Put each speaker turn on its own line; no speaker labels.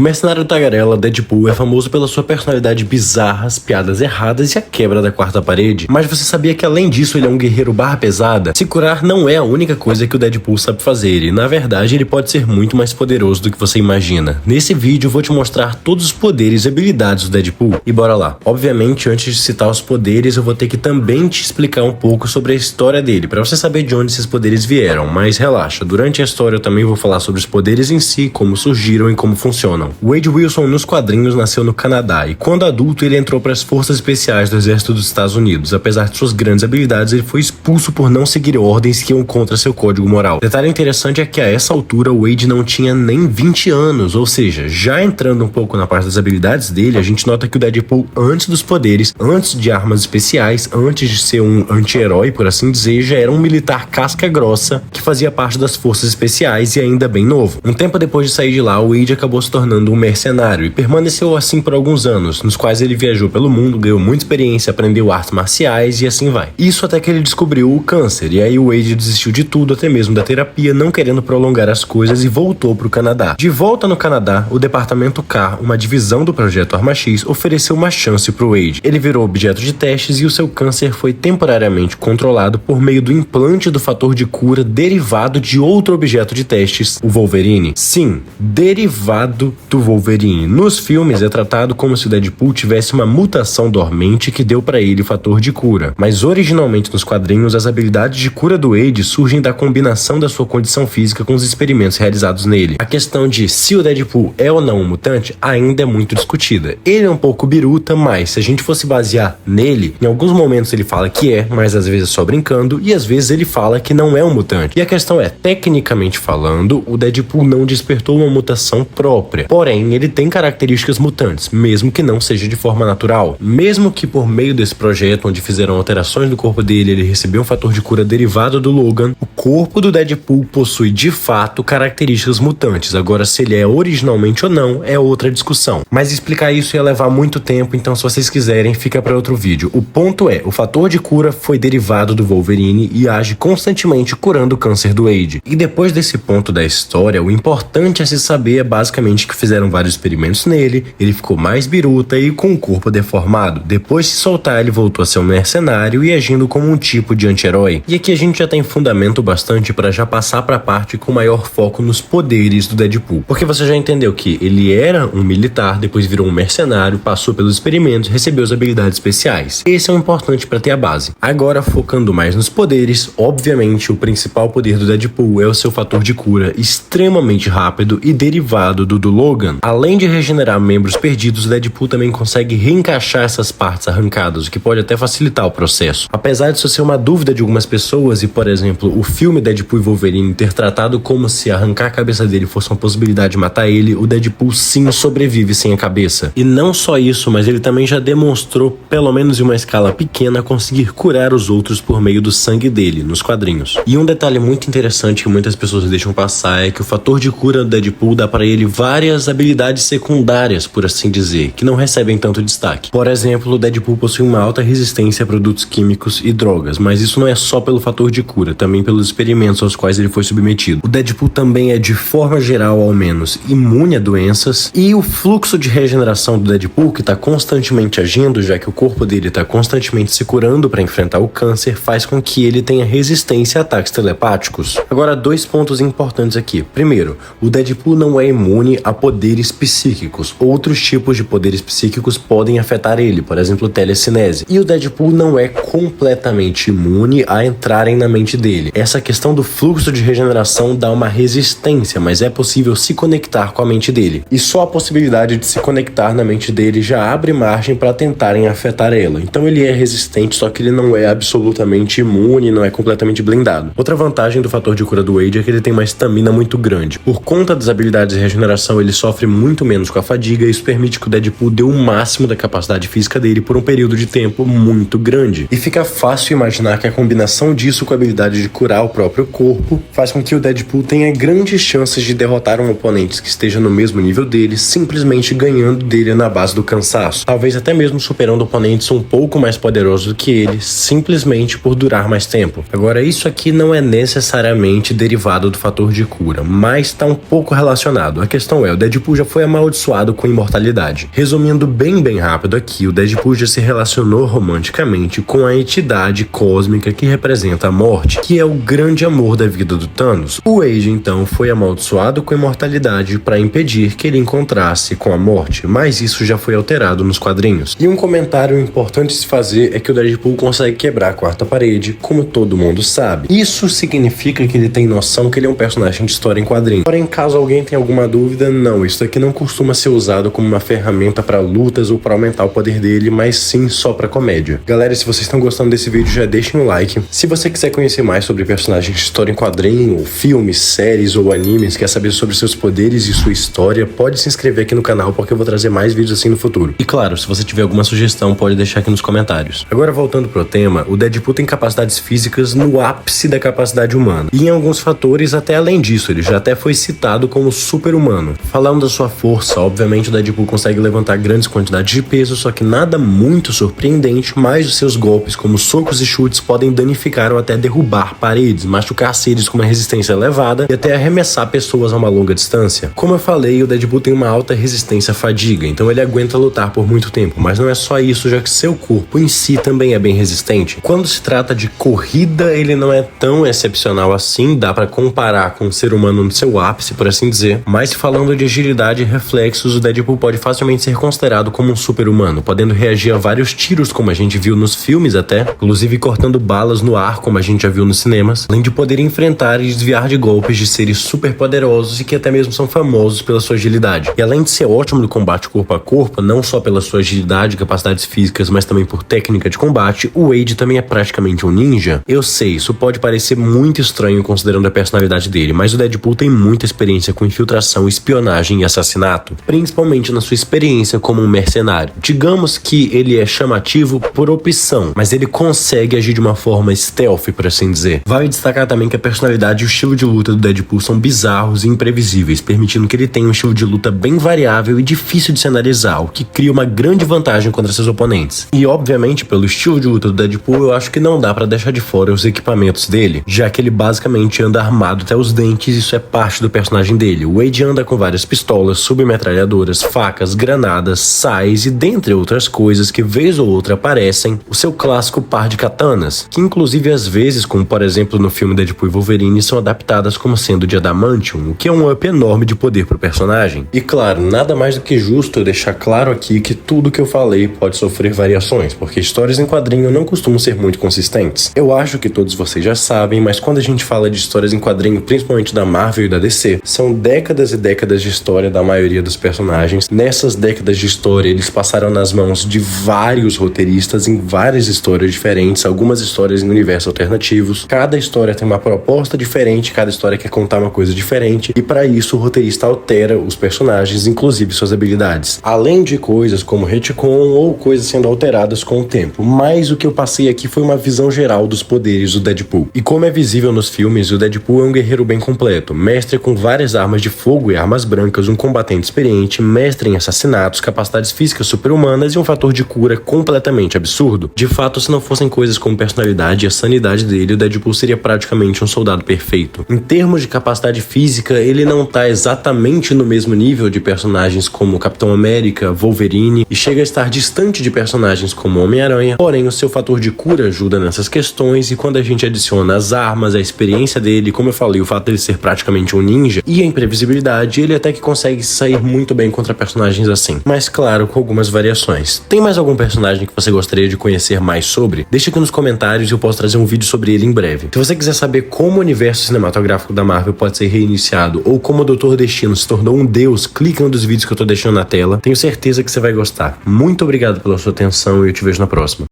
mercenário tagarela Deadpool é famoso pela sua personalidade bizarra, as piadas erradas e a quebra da quarta parede. Mas você sabia que além disso ele é um guerreiro barra pesada? Se curar não é a única coisa que o Deadpool sabe fazer e na verdade ele pode ser muito mais poderoso do que você imagina. Nesse vídeo eu vou te mostrar todos os poderes e habilidades do Deadpool. E bora lá. Obviamente, antes de citar os poderes eu vou ter que também te explicar um pouco sobre a história dele, para você saber de onde esses poderes vieram, mas relaxa, durante a história eu também vou falar sobre os poderes em si, como surgiram e como funcionam. Wade Wilson nos quadrinhos nasceu no Canadá e quando adulto ele entrou para as forças especiais do exército dos Estados Unidos. Apesar de suas grandes habilidades, ele foi expulso por não seguir ordens que iam contra seu código moral. Detalhe interessante é que a essa altura Wade não tinha nem 20 anos, ou seja, já entrando um pouco na parte das habilidades dele, a gente nota que o Deadpool, antes dos poderes, antes de armas especiais, antes de ser um anti-herói, por assim dizer, já era um militar casca grossa que fazia parte das forças especiais e ainda bem novo. Um tempo depois de sair de lá, Wade acabou se tornando um mercenário e permaneceu assim por alguns anos, nos quais ele viajou pelo mundo, ganhou muita experiência, aprendeu artes marciais e assim vai. Isso até que ele descobriu o câncer, e aí o Wade desistiu de tudo, até mesmo da terapia, não querendo prolongar as coisas e voltou para o Canadá. De volta no Canadá, o Departamento K, uma divisão do Projeto Arma X, ofereceu uma chance para o Wade. Ele virou objeto de testes e o seu câncer foi temporariamente controlado por meio do implante do fator de cura derivado de outro objeto de testes, o Wolverine. Sim, derivado do Wolverine. Nos filmes é tratado como se o Deadpool tivesse uma mutação dormente que deu para ele o fator de cura, mas originalmente nos quadrinhos as habilidades de cura do Wade surgem da combinação da sua condição física com os experimentos realizados nele. A questão de se o Deadpool é ou não um mutante ainda é muito discutida. Ele é um pouco biruta, mas se a gente fosse basear nele, em alguns momentos ele fala que é, mas às vezes só brincando, e às vezes ele fala que não é um mutante. E a questão é, tecnicamente falando, o Deadpool não despertou uma mutação própria, porém ele tem características mutantes, mesmo que não seja de forma natural. Mesmo que por meio desse projeto, onde fizeram alterações no corpo dele, ele recebeu um fator de cura derivado do Logan, o corpo do Deadpool possui de fato características mutantes. Agora, se ele é originalmente ou não, é outra discussão. Mas explicar isso ia levar muito tempo, então se vocês quiserem, fica para outro vídeo. O ponto é, o fator de cura foi derivado do Wolverine e age constantemente curando o câncer do Wade. E depois desse ponto da história, o importante a se saber é basicamente que fizeram vários experimentos nele, ele ficou mais biruta e com o corpo deformado. Depois de se soltar, ele voltou a ser um mercenário e agindo como um tipo de anti-herói. E aqui a gente já tem fundamento bastante para já passar para a parte com maior foco nos poderes do Deadpool. Porque você já entendeu que ele era um militar, depois virou um mercenário, passou pelos experimentos, recebeu as habilidades especiais. Esse é o importante para ter a base. Agora, focando mais nos poderes, obviamente o principal poder do Deadpool é o seu fator de cura extremamente rápido e derivado do Logan. Além de regenerar membros perdidos, o Deadpool também consegue reencaixar essas partes arrancadas, o que pode até facilitar o processo. Apesar disso ser uma dúvida de algumas pessoas e, por exemplo, o filme Deadpool e Wolverine ter tratado como se arrancar a cabeça dele fosse uma possibilidade de matar ele, o Deadpool sim sobrevive sem a cabeça. E não só isso, mas ele também já demonstrou, pelo menos em uma escala pequena, conseguir curar os outros por meio do sangue dele, nos quadrinhos. E um detalhe muito interessante que muitas pessoas deixam passar é que o fator de cura do Deadpool dá para ele várias habilidades secundárias, por assim dizer, que não recebem tanto destaque. Por exemplo, o Deadpool possui uma alta resistência a produtos químicos e drogas, mas isso não é só pelo fator de cura, também pelos experimentos aos quais ele foi submetido. O Deadpool também é, de forma geral ao menos, imune a doenças, e o fluxo de regeneração do Deadpool, que está constantemente agindo, já que o corpo dele está constantemente se curando para enfrentar o câncer, faz com que ele tenha resistência a ataques telepáticos. Agora, dois pontos importantes aqui. Primeiro, o Deadpool não é imune a poderes psíquicos. Outros tipos de poderes psíquicos podem afetar ele, por exemplo, telecinese. E o Deadpool não é completamente imune a entrarem na mente dele. Essa questão do fluxo de regeneração dá uma resistência, mas é possível se conectar com a mente dele. E só a possibilidade de se conectar na mente dele já abre margem para tentarem afetar ela. Então ele é resistente, só que ele não é absolutamente imune, não é completamente blindado. Outra vantagem do fator de cura do Wade é que ele tem uma estamina muito grande. Por conta das habilidades de regeneração, ele sofre muito menos com a fadiga e isso permite que o Deadpool dê o máximo da capacidade física dele por um período de tempo muito grande. E fica fácil imaginar que a combinação disso com a habilidade de curar o próprio corpo faz com que o Deadpool tenha grandes chances de derrotar um oponente que esteja no mesmo nível dele, simplesmente ganhando dele na base do cansaço. Talvez até mesmo superando oponentes um pouco mais poderosos do que ele, simplesmente por durar mais tempo. Agora, isso aqui não é necessariamente derivado do fator de cura, mas está um pouco relacionado. A questão é, o Deadpool Deadpool já foi amaldiçoado com imortalidade. Resumindo bem rápido aqui, o Deadpool já se relacionou romanticamente com a entidade cósmica que representa a morte, que é o grande amor da vida do Thanos. O Wade então foi amaldiçoado com imortalidade para impedir que ele encontrasse com a morte, mas isso já foi alterado nos quadrinhos. E um comentário importante de se fazer é que o Deadpool consegue quebrar a quarta parede, como todo mundo sabe. Isso significa que ele tem noção que ele é um personagem de história em quadrinhos. Porém, caso alguém tenha alguma dúvida, não, isso aqui não costuma ser usado como uma ferramenta para lutas ou para aumentar o poder dele, mas sim só para comédia. Galera, se vocês estão gostando desse vídeo, já deixem um like. Se você quiser conhecer mais sobre personagens de história em quadrinho, ou filmes, séries ou animes, quer saber sobre seus poderes e sua história, pode se inscrever aqui no canal porque eu vou trazer mais vídeos assim no futuro. E claro, se você tiver alguma sugestão, pode deixar aqui nos comentários. Agora, voltando pro tema, o Deadpool tem capacidades físicas no ápice da capacidade humana. E em alguns fatores, até além disso, ele já até foi citado como super-humano. Falando da sua força, obviamente o Deadpool consegue levantar grandes quantidades de peso, só que nada muito surpreendente, mas os seus golpes, como socos e chutes, podem danificar ou até derrubar paredes, machucar seres com uma resistência elevada e até arremessar pessoas a uma longa distância. Como eu falei, o Deadpool tem uma alta resistência à fadiga, então ele aguenta lutar por muito tempo, mas não é só isso, já que seu corpo em si também é bem resistente. Quando se trata de corrida, ele não é tão excepcional assim, dá pra comparar com um ser humano no seu ápice, por assim dizer, mas falando de agilidade e reflexos, o Deadpool pode facilmente ser considerado como um super-humano, podendo reagir a vários tiros, como a gente viu nos filmes até, inclusive cortando balas no ar, como a gente já viu nos cinemas, além de poder enfrentar e desviar de golpes de seres super poderosos e que até mesmo são famosos pela sua agilidade. E além de ser ótimo no combate corpo a corpo, não só pela sua agilidade e capacidades físicas, mas também por técnica de combate, o Wade também é praticamente um ninja. Eu sei, isso pode parecer muito estranho considerando a personalidade dele, mas o Deadpool tem muita experiência com infiltração, espionagem e assassinato, principalmente na sua experiência como um mercenário. Digamos que ele é chamativo por opção, mas ele consegue agir de uma forma stealth, por assim dizer. Vale destacar também que a personalidade e o estilo de luta do Deadpool são bizarros e imprevisíveis, permitindo que ele tenha um estilo de luta bem variável e difícil de se analisar, o que cria uma grande vantagem contra seus oponentes. E obviamente, pelo estilo de luta do Deadpool, eu acho que não dá pra deixar de fora os equipamentos dele, já que ele basicamente anda armado até os dentes, isso é parte do personagem dele. O Wade anda com várias pistolas, submetralhadoras, facas, granadas, sais e dentre outras coisas que vez ou outra aparecem, o seu clássico par de katanas, que inclusive às vezes, como por exemplo no filme Deadpool e Wolverine, são adaptadas como sendo de adamantium, o que é um up enorme de poder pro personagem. E claro, nada mais do que justo eu deixar claro aqui que tudo que eu falei pode sofrer variações, porque histórias em quadrinho não costumam ser muito consistentes. Eu acho que todos vocês já sabem, mas quando a gente fala de histórias em quadrinho, principalmente da Marvel e da DC, são décadas e décadas de história da maioria dos personagens. Nessas décadas de história, eles passaram nas mãos de vários roteiristas em várias histórias diferentes, algumas histórias em universos alternativos. Cada história tem uma proposta diferente, cada história quer contar uma coisa diferente, e para isso o roteirista altera os personagens, inclusive suas habilidades. Além de coisas como retcon ou coisas sendo alteradas com o tempo. Mas o que eu passei aqui foi uma visão geral dos poderes do Deadpool. E como é visível nos filmes, o Deadpool é um guerreiro bem completo, mestre com várias armas de fogo e armas brancas, um combatente experiente, mestre em assassinatos, capacidades físicas super-humanas e um fator de cura completamente absurdo. De fato, se não fossem coisas como personalidade e a sanidade dele, o Deadpool seria praticamente um soldado perfeito. Em termos de capacidade física, ele não tá exatamente no mesmo nível de personagens como Capitão América, Wolverine, e chega a estar distante de personagens como Homem-Aranha, porém o seu fator de cura ajuda nessas questões, e quando a gente adiciona as armas, a experiência dele, como eu falei, o fato dele ser praticamente um ninja, e a imprevisibilidade, ele até que consegue sair muito bem contra personagens assim. Mas claro, com algumas variações. Tem mais algum personagem que você gostaria de conhecer mais sobre? Deixa aqui nos comentários e eu posso trazer um vídeo sobre ele em breve. Se você quiser saber como o universo cinematográfico da Marvel pode ser reiniciado, ou como o Doutor Destino se tornou um deus, clica em um dos vídeos que eu tô deixando na tela. Tenho certeza que você vai gostar. Muito obrigado pela sua atenção e eu te vejo na próxima.